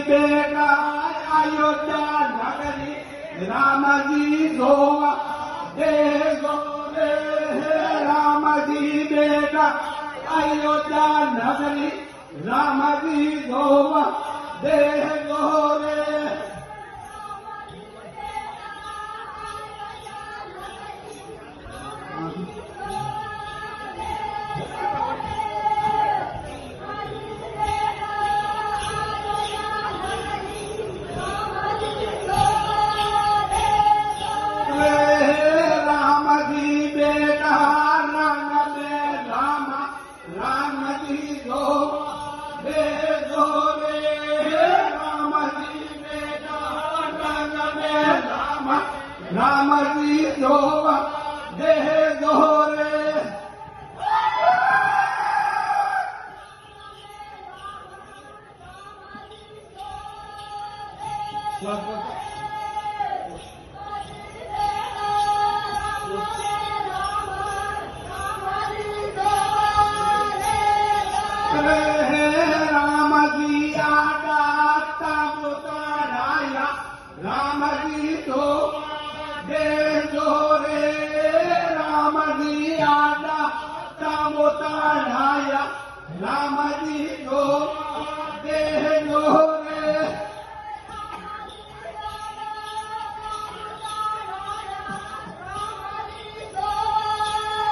बेटा अयोध्या नगरी राम जी धोवा दे गोरे राम जी बेटा अयोध्या नगरी राम जी धोवा दे गोरे राम जी धोवा दे गोरे राम जी आटा तमुताराया राम जी धो दे गोरे राम जी आटा तमुताराया राम जी धो दे गोरे